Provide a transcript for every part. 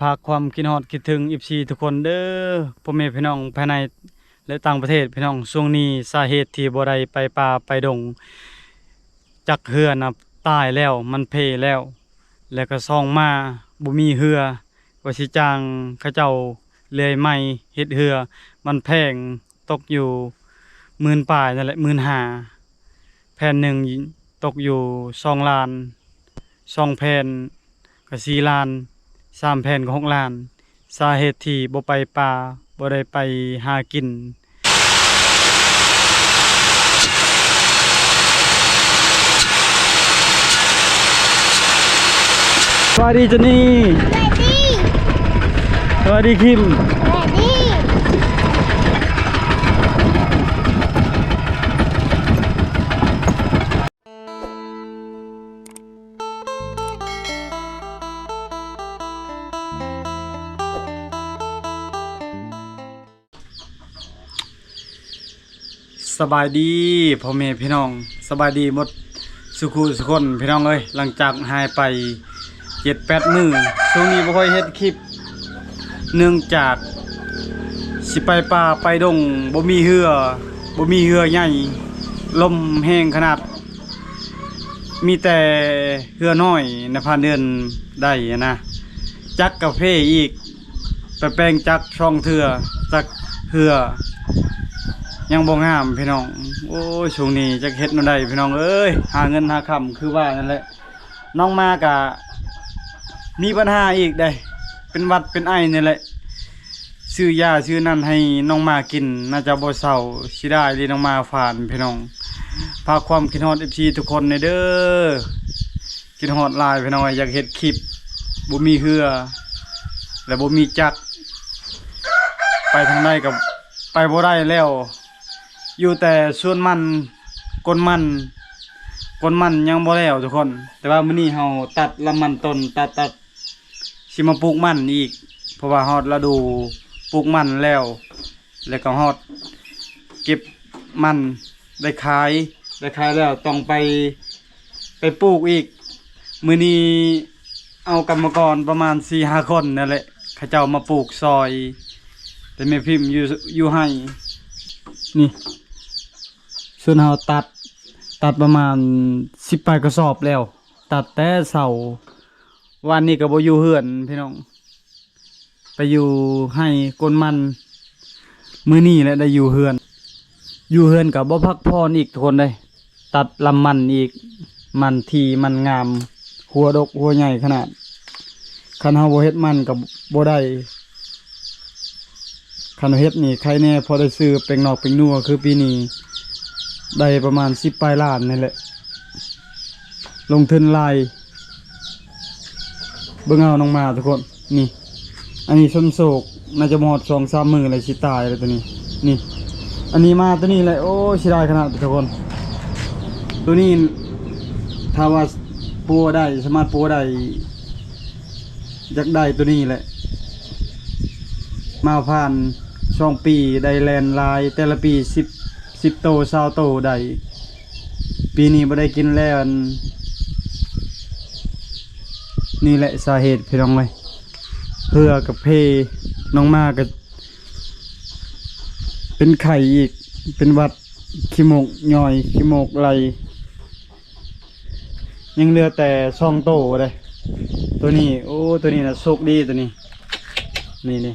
พากความคิดฮอดคิดถึง14ทุกคนเด้อพ่อแม่พี่น้องภายในและต่างประเทศพี่น้องช่วงนี้สาเหตุที่บ่ได้ไปป่าไปดงจักเรือน่ะตายแล้วมันเพแล้วแล้วก็ซ่องมาบ่มีเรือว่าสิจ้างเขาเจ้าเลื่อยไม้เฮ็ดเรือมันแพงตกอยู่10,000ปลายนั่นแหละ15,000แผ่นหนึ่งตกอยู่2ล้าน2แผ่นก็4ล้าน3แผ่นก็6ล้านสาเหตุที่บ่ไปป่าบ่ได้ไปหากินสวัสดีเจนี่สวัสดีคิมสบายดีพ่อแม่พี่น้องสบายดีหมดสุขุสุคนพี่น้องเอ้ยหลังจากหายไป7-8 มื้อช่วงนี้บ่ค่อยเฮ็ดคลิปเนื่องจากสิไปป่าไปดงบ่มีเรือใหญ่ลมแห้งขนาดมีแต่เรือน้อยในพานเดือนได้นะจักกาแฟอีกไปแปลงจักช่องเถื่อจักเรือยังบ่งามพี่น้องโอ้ยช่วงนี้จักเฮ็ดแนวใดพี่น้องเอ้ยหาเงินหาค่ำคือว่านั่นแหละน้องมากะมีปัญหาอีกได้เป็นหวัดเป็นไอนี่แหละซื้อยาซื้อนั่นให้น้องมากินน่าจะบ่เศร้าสิได้ที่น้องมาฝานพี่น้องฝากความคิดฮอด FC ทุกคนในเด้อคิดฮอดหลายพี่น้องอยากเฮ็ดคลิปบ่มีเรือและบ่มีจักรไปทางใดก็ไปบ่ได้แล้วอยู่แต่ส่วนมันก้นมันยังบ่แล้วทุกคนแต่ว่ามื้อนี้เฮาตัดลำมันต้นตัดสิมาปลูกมันอีกเพราะว่าฮอดฤดูปลูกมันแล้วก็ฮอดเก็บมันได้ขายแล้วต้องไปปลูกอีกมื้อนี้เอากรรมกรประมาณ 4-5 คนนั่นแหละเขาเจ้ามาปลูกซอยแต่แม่พิมพ์อยู่ให้นี่ส่วนเฮาตัดประมาณ10 ปลายกระสอบแล้วตัดแต่เสาวันนี้ก็บ่อยู่เฮือนพี่น้องไปอยู่ให้ก้นมันมื้อนี้แหละได้อยู่เฮือนก็บ่พักพรอีกทุกคนเลยตัดลำมันอีกมันทีมันงามหัวดกหัวใหญ่ขนาดคันเฮาบ่เฮ็ดมันก็บ่ได้คันเฮ็ดนี่ใครแน่พอได้ซื้อเป็นนอกเป็นนัวคือปีนี้ได้ประมาณ10 ปลายล้านนี่แหละลงทุนหลายเบิ่งเอาน้องมาทุกคนนี่อันนี้ส้มโศกน่าจะหมด2-3 มื้อเลยสิตายเลยตัวนี้นี่อันนี้มาตัวนี้เลยโอ้สิได้ขนาดทุกคนตัวนี้ถ้าว่าปัวได้สามารถปัวได้อยากได้ตัวนี้แหละมาผ่าน2 ปีได้แลนลายแต่ละปี10 โต20 โตได้ปีนี้บ่ได้กินแล้วนี่แหละสาเหตุพี่น้องเลยเพื่อกับเพน้องมาก็เป็นไข่อีกเป็นวัดขี้มกย่อยขี้มกไหลยังเหลือแต่2 โตเลยตัวนี้โอ้ตัวนี้นะโชคดีตัวนี้นี่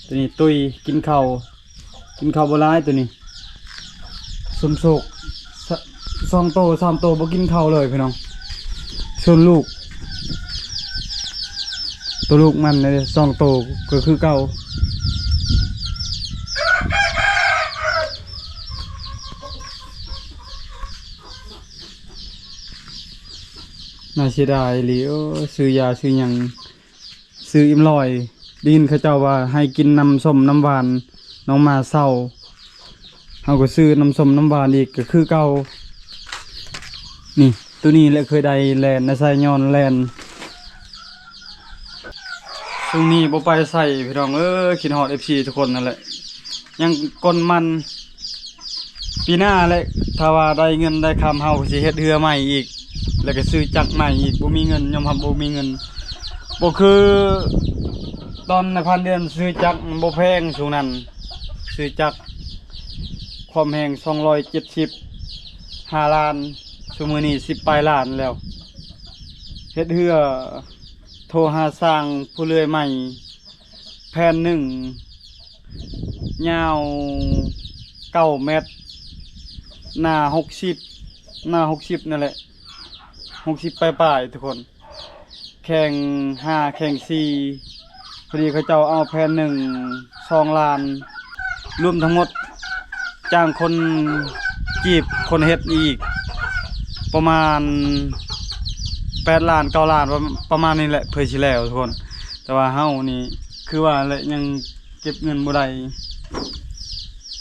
ตัวนี้ตุยกินข้าวบ่ร้ายตัวนี้สมโศก2 โต3 โตบ่กินข้าวเลยพี่น้องส่วนลูกตัวลูกมันเลย2 โตก็คือเก่าน่าเสียดายหรือซื้อยาซื้อหยังซื้ออิ่มลอยดินเขาเจ้าว่าให้กินน้ำส้มน้ำหวานน้องมาเศร้าเขาก็ซื้อน้ำส้มน้ำหวานอีกก็คือเก่านี่ตัวนี้แหละเคยได้แลนในไซย้อนแลนช่วงนี้บ่ไปใส่พี่น้องคิดฮอด FC ทุกคนนั่นแหละยังก้นมันปีหน้าแหละถ้าว่าได้เงินได้คำเฮาสิเฮ็ดเรือใหม่อีกแล้วก็ซื้อจักรใหม่อีกบ่มีเงินยอมรับบ่มีเงินบ่คือ ตอนในพันเดือนซื้อจักรบ่แพงช่วงนั้นซื้อจักรความแหง275 ล้านชั่วโมงนี้10 ปลายล้านแล้วเฮ็ดเฮือโทรหาสร้างผู้เลื่อยใหม่แผ่นหนึ่งยาว9 เมตรหน้า60นั่นแหละ60 ปลายๆทุกคนแข่ง5แข่ง4พอดีเขาเจ้าเอาแผ่นหนึ่ง2 ล้านรวมทั้งหมดจ้างคนจีบคนเฮ็ดอีกประมาณ8 ล้าน9 ล้านประมาณนี้แหละเพื่อสิแล้วทุกคนแต่ว่าเฮานี่คือว่าแหละยังเก็บเงินบ่ได้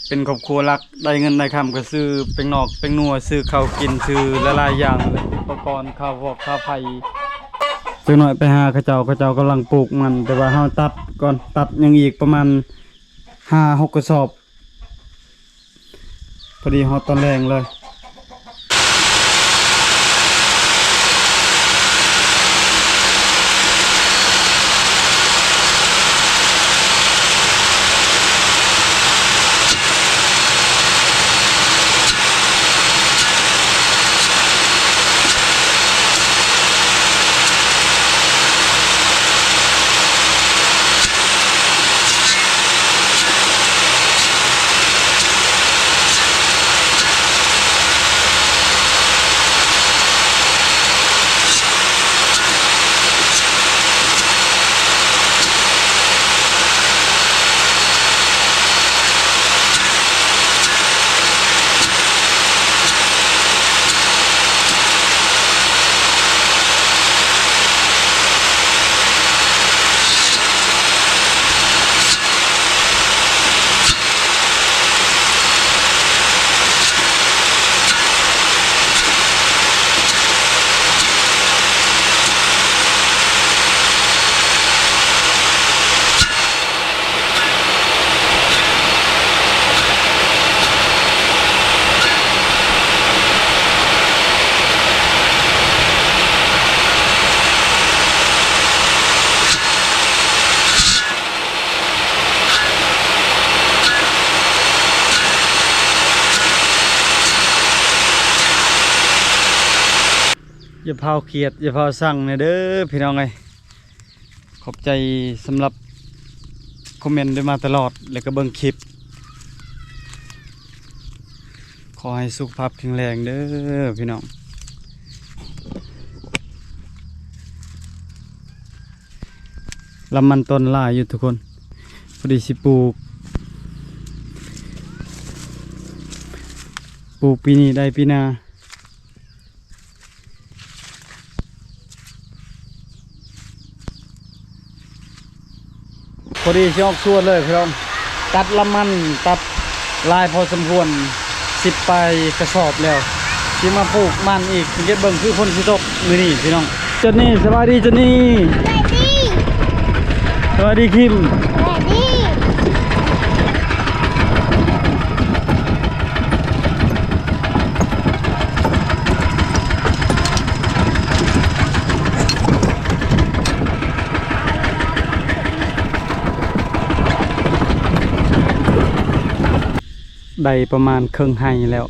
เป็นครอบครัวรักได้เงินได้คำก็ซื้อเป็นนอกเป็นนัวซื้อข้าวกินซื้อหลายๆอย่างเลยอุปกรณ์ข้าวพอกข้าวไผ่จักหน่อยไปหาเขาเจ้ากำลังปลูกมันแต่ว่าเฮาตัดก่อนตัดยังอีกประมาณ5-6 กระสอบพอดีเฮาตอนแรงเลยอย่าเผาเขียดอย่าเผาสั่งเนี่ยเด้อพี่น้องไงขอบใจสำหรับคอมเมนต์ด้วยมาตลอดแล้วก็เบิ่งคลิปขอให้สุขภาพแข็งแรงเด้อพี่น้องลำมันต้นล่าอยู่ทุกคนพอดีสิปลูกปีนี้ได้ปีหน้าพอดีชอบชวนเลยพี่น้องตัดลำมันตัดลายพอสมควร10 ไปกระสอบแล้วที่มาปลูกมันอีกเก็บเบิ่งคือคนสิตกมือนี่พี่น้องจนนี่สบายดีจนนี่สวัสดีคิมได้ประมาณครึ่งไห้แล้ว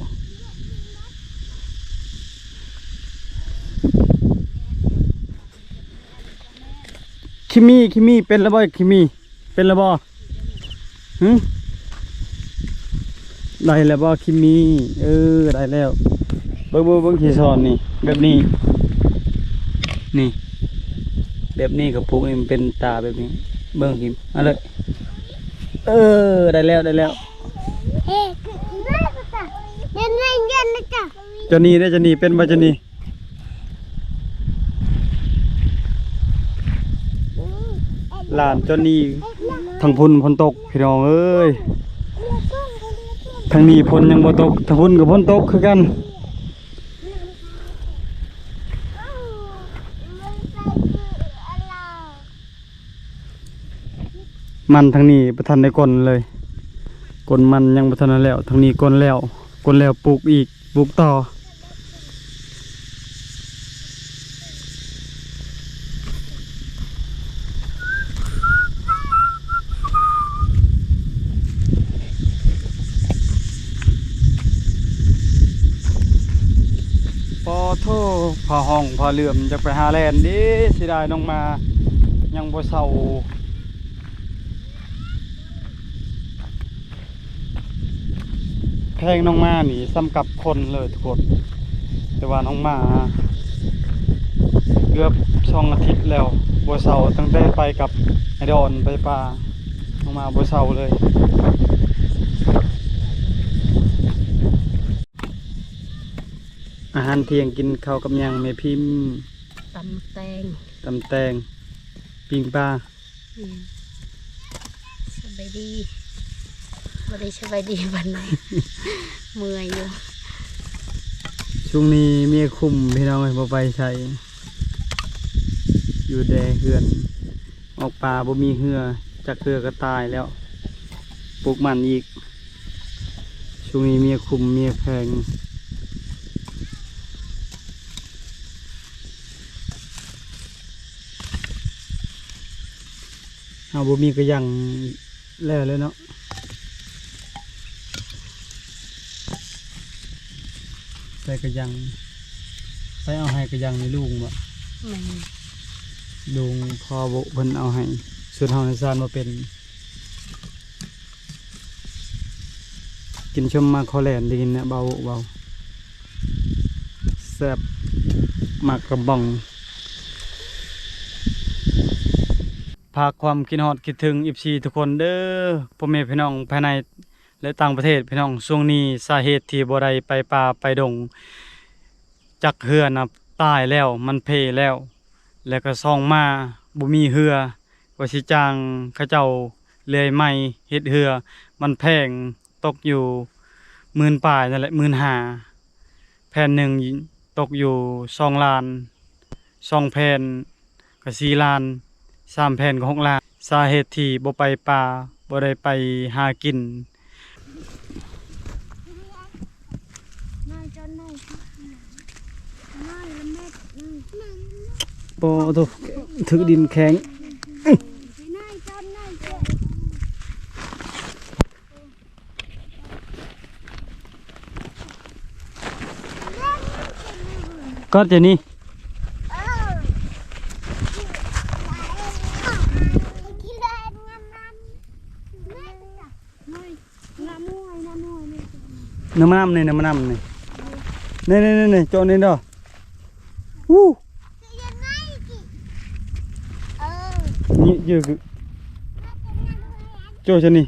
คิมี่เป็นระบคิมี่เป็นระบได้แล้วบ่คิมี่ได้แล้วเบิ่งขี้ซอนนี่แบบนี้นี่แบบนี้กับพวกนี้มันเป็นตาแบบนี้เบิ่งคิมเอาเลยได้แล้วจะนี่ได้จะนี่เป็นบ่จะนี่หลานจนนี่ทางพุ่นฝนตกพี่น้องเอ้ยทางนี้ฝนยังบ่ตกทางพุ่นกับฝนตกคือกันมันทางนี้บ่ทันได้กลเลยกลมันยังบ่ทันแล้วทางนี้กลแล้วปลูกอีกปลูกต่อ พอห้องพอเหลื่อมจะไปหาแลนดิสิได้น้องมายังบ่เศร้าแพงน้องมานี่ซ้ำกับคนเลยทุกคนแต่ว่าน้องมาเกือบ2 อาทิตย์แล้วบ่เศร้าตั้งแต่ไปกับไอดอนไปป่าน้องมาบ่เศร้าเลยอาหารเที่ยงกินข้าวกับหยังแม่พิมพ์ตำแตงปิ้งปลาสบายดีบ่ได้สบายดีวันไหน เมื่อยอยู่ช่วงนี้เมียคุมพี่น้องบ่ไปใช้อยู่แดเฮือนออกป่าบ่มีเหือจักเหือก็ตายแล้วปลูกมันอีกช่วงนี้เมียคุมเมียแพงเอาบ่มีก็ยังแล้วเลยเนาะใส่ก็ยังไปเอาให้ก็ยังในลุงบ่ลุงพอบ่เพิ่นเอาให้ส่วนเฮาในซานบ่เป็นกินชมมาคอแลนได้กินเนี่ยเบาแซ่บมากกระบองพากความคิดฮอดคิดถึง14ทุกคนเด้อพ่อแม่พี่น้องภายในและต่างประเทศพี่น้องช่วงนี้สาเหตุที่บ่ได้ไปป่าไปดงจักเหือน่ะตายแล้วมันเพแล้วแล้วก็ซ่องมาบ่มีเหือว่าสิจ้างเขาเจ้าเลื่อยไม้เฮ็ดเหือมันแพงตกอยู่10,000ปลายนั่นแหละ15,000แผ่นหนึ่งตกอยู่2 ล้าน2 แผ่นก็4 ล้าน3 แผ่นก็6 ล้านสาเหตุที่บ่ไปป่าบ่ได้ไปหากินโอ้โหถึกดินแข็งก็จะนี่น้ำมันนี่นี่โจนี่เด้อวู้นี่เยอะคือโจจะนี่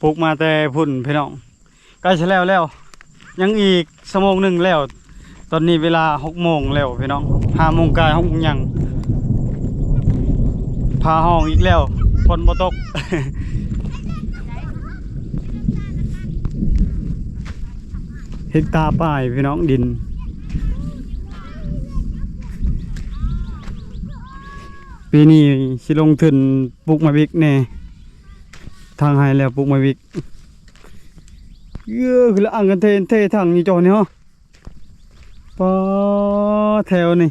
ปลูกมาแต่พุ่นพี่น้องใกล้จะแล้วยังอีก1 โมงแล้วตอนนี้เวลา6 โมงแล้วพี่น้อง5 โมงกาย6 โมงยังพาห้องอีกแล้วฝนบ่ตก เฮกตาร์ป้ายพี่น้องดินปีนี้สิลงทุนปลูกมะวิกแน่ทางให้แล้วปลูกมะวิกคือละอังกันเททางนี้จอนี่ฮะปอแถวนี่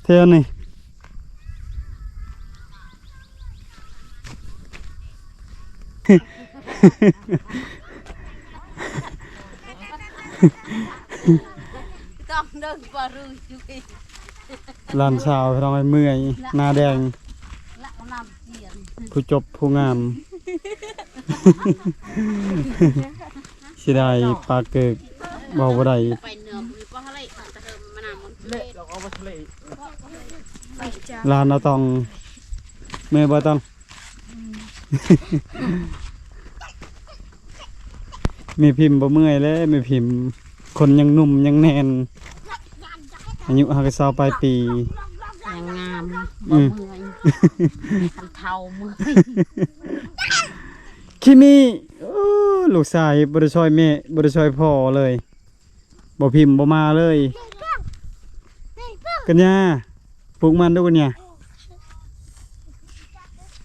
แถวนี่ต้องเดินปลารูจุกลานสาวทำให้เมื่อยหน้าแดงผู้จบผู้งามสิได้ปลาเกิกเบาบ่ได้ลานเราต้องเมื่อยบ่ต้องมีพิมพ์บ่เมื่อยแล้วมีพิมพ์คนยังหนุ่มยังแน่นอายุ50 ปลายปียังงามบ่เมื่อยคันเท่าเมื่อยคิมิลูกชายบ่ได้ช่วยแม่บ่ได้ช่วยพ่อเลยบ่พิมพ์บ่มาเลยกันยาปลูกมันด้วยกันยา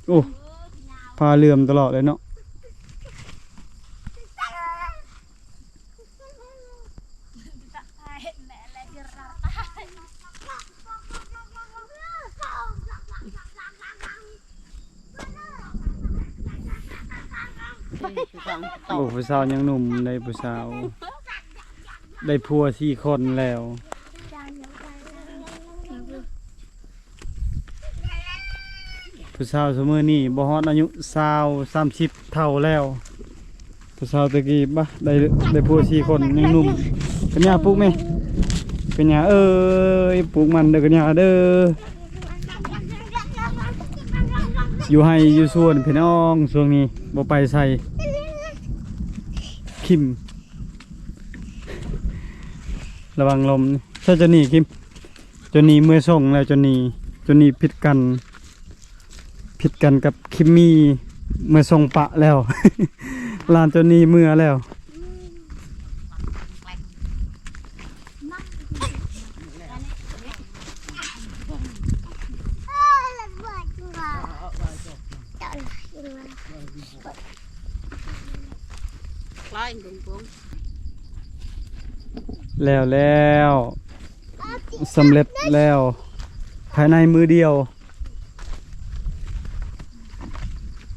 โอ้พาเลื่อมตลอดเลยเนาะ โอ้ผู้สาวยังหนุ่มได้ผู้สาวได้ผัว4 คนแล้ว ผู้สาวสมัยนี้บ่ฮอดอายุ20 30เท่าแล้วผู้สาวตะกี้บ่ได้ผัว4 คนยังหนุ่มกันยาปลูกไหมกันยาเอ้ยปลูกมันเด้อกันยาเด้ออยู่ให้อยู่สวนพี่น้องช่วงนี้บ่ไปใส่คิมระวังลมใช่จนนี่คิมจนนี่เมื่อส่งแล้วจนนี่ผิดกันกับคิมมี่เมื่อส่งปะแล้ว ลานจนนี่เมื่อแล้วแล้วสำเร็จแล้วภายในมือเดียว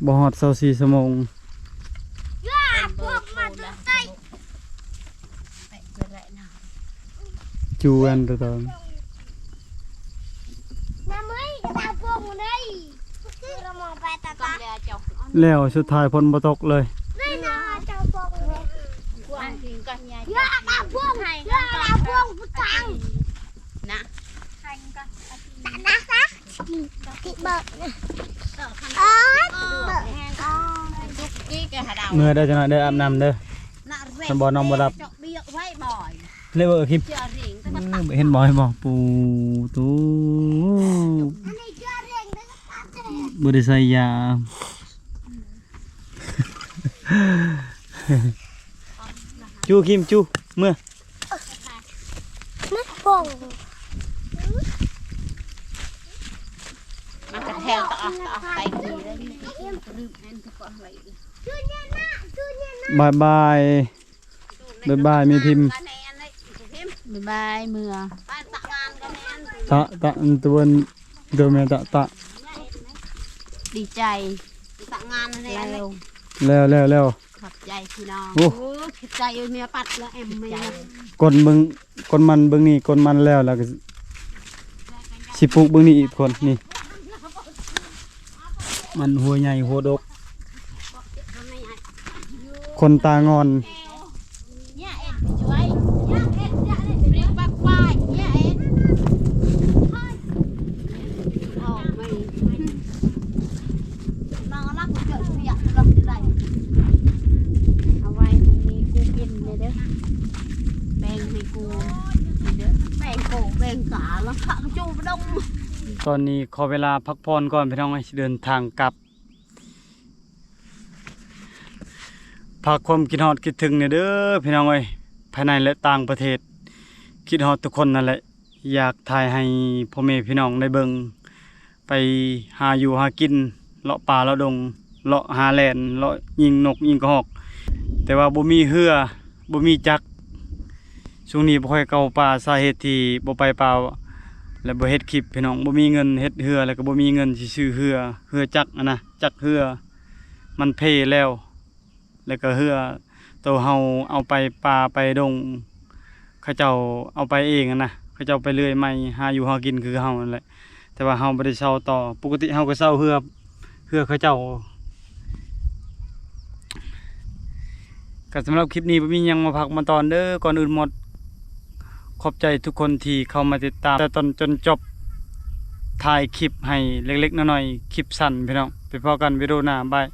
บ่ฮอด24 ชั่วโมงจูอันตัวตอนแล้วสุดท้ายฝนบ่ตกเลยเมื่อได้จังหวะได้อาบน้ำเด้อมันบ่นอนบ่หลับเลยเบอร์คลิปเห็นบ่ปูตู้บ่ได้ใส่ยา จูคิมจูเมื่อมันกระแทกต่อไปดีเลย บายบายมีพิมพ์ บ๊ายบายเมื่อ ตะตัวเดิมตะ ดีใจแล้วขอบใจพี่น้อง โอ้ ขอบใจเมียปัดแล้วเอ็มเมีย กดมันเบิ่งนี่กดมันแล้วก็สิปลูกเบิ่งนี่อีกคนนี่มันหัวใหญ่หัวดกคนตางอนเนี่ยเอ็ดช่วยเนี่ยเอ็ดเนี่ยเรียกบักควายเนี่ยเอ็ดออกไม่นอนรักเกิดอยากรักอะไรเอาไว้ให้กูกินเลยเด้อแบ่งให้กูเด้อแบ่งโกแบ่งกาแล้วข้าจูบดงตอนนี้ขอเวลาพักผ่อนก่อนพี่น้องให้เดินทางกลับพักความคิดฮอดคิดถึงเนี่ยเด้อพี่น้องเอ้ยภายในและต่างประเทศคิดฮอดทุกคนนั่นแหละอยากถ่ายให้พ่อแม่พี่น้องได้เบิ่งไปหาอยู่หากินเลาะป่าเลาะดงเลาะหาแลนเลาะยิงนกยิงกระหอกแต่ว่าบ่มีเรือบ่มีจักรช่วงนี้บ่ค่อยเข้าป่าสาเหตุที่บ่ไปป่าและบ่เฮ็ดคลิปพี่น้องบ่มีเงินเฮ็ดเรือแล้วก็บ่มีเงินสิซื้อเรือจักรนะจักรเรือมันเพแล้วแล้วก็เรือตัวเฮาเอาไปป่าไปดงเขาเจ้าเอาไปเองนะเขาเจ้าไปเรื่อยไม่หาอยู่หากินคือเฮานั่นแหละแต่ว่าเฮาบ่ได้เช่าต่อปกติเฮาก็เช่าเรือเขาเจ้าก็สำหรับคลิปนี้บ่มีหยังมาพักมาตอนเด้อก่อนอื่นหมดขอบใจทุกคนที่เข้ามาติดตามแต่ตอนจนจบถ่ายคลิปให้เล็กๆน้อยๆคลิปสั้นพี่น้องไปพอกันวิดีโอหน้าบาย